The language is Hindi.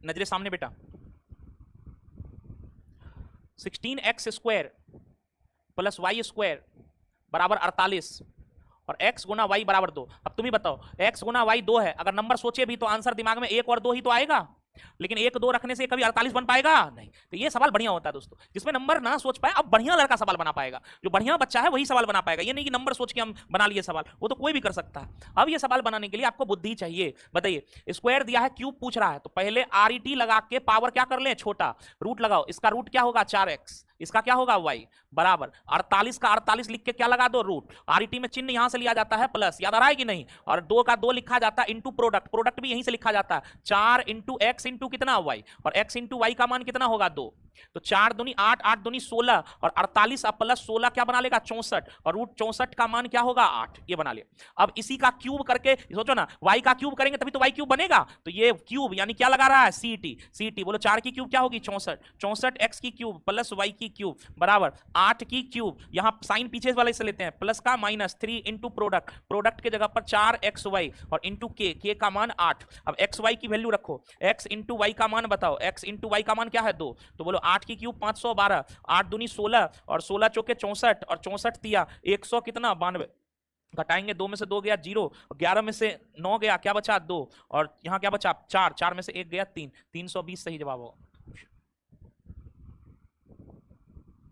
नजरे सामने बेटा, 16x² प्लस y² बराबर 48 और x गुना y बराबर 2। अब तुम ही बताओ, x गुना y 2 है, अगर नंबर सोचे भी तो आंसर दिमाग में 1 और 2 ही तो आएगा, लेकिन 1 2 रखने से कभी 48 बन पाएगा नहीं। तो ये सवाल बढ़िया होता है दोस्तों, जिसमें नंबर ना सोच पाए, अब बढ़िया लड़का सवाल बना पाएगा, जो बढ़िया बच्चा है वही सवाल बना पाएगा। ये नहीं कि नंबर सोच के हम बना लिए सवाल, वो तो कोई भी कर सकता है। अब ये सवाल बनाने के लिए आपको बुद्धि चाहिए। बताइए, स्क्वायर दिया है, क्यूब पूछ रहा है, तो पहले RET लगा के पावर क्या कर ले, छोटा, रूट लगाओ, इसका रूट क्या होगा 4x, इसका क्या होगा y बराबर 48 का 48 लिख के क्या लगा दो, रूट। RET में चिन्ह यहां से लिया जाता है प्लस, याद आ रहा है कि नहीं, और 2 का 2 लिखा जाता है इंटू प्रोडक्ट, प्रोडक्ट भी यहीं से लिखा जाता है, 4 इंटू एक्स इंटू कितना y, और x इंटू y का मान कितना होगा 2, तो 4 दूनी 8, 8 दूनी 16, और 48 प्लस 16 क्या बना लेगा 64, और रूट 64 का मान क्या होगा 8, ये बना लिया। अब इसी का क्यूब करके सोचो ना, y का क्यूब करेंगे तभी तो y क्यूब बनेगा, तो ये क्यूब यानी क्या लगा रहा है CT, बोलो 4 की क्यूब क्या होगी 64, 64 x की क्यूब प्लस y की क्यूब बराबर 8 की क्यूब, यहां साइन पीछे वाले से लेते हैं, प्लस का माइनस 3 इंटू प्रोडक्ट, प्रोडक्ट के जगह पर 4xy और इंटू के का मान 8। अब xy की वैल्यू रखो, x इंटू y का मान बताओ, x इंटू y का मान क्या है 2, तो बोलो 8 की क्यूब 512, 8 दूनी 16 और 16 चौके 64 और 64 तिया 100 कितना 92, घटाएंगे 2 में से 2 गया 0, 11 में से 9 गया क्या बचा 2, और यहाँ क्या बचा 4, 4 में से 1 गया 3, 320 सही जवाब होगा।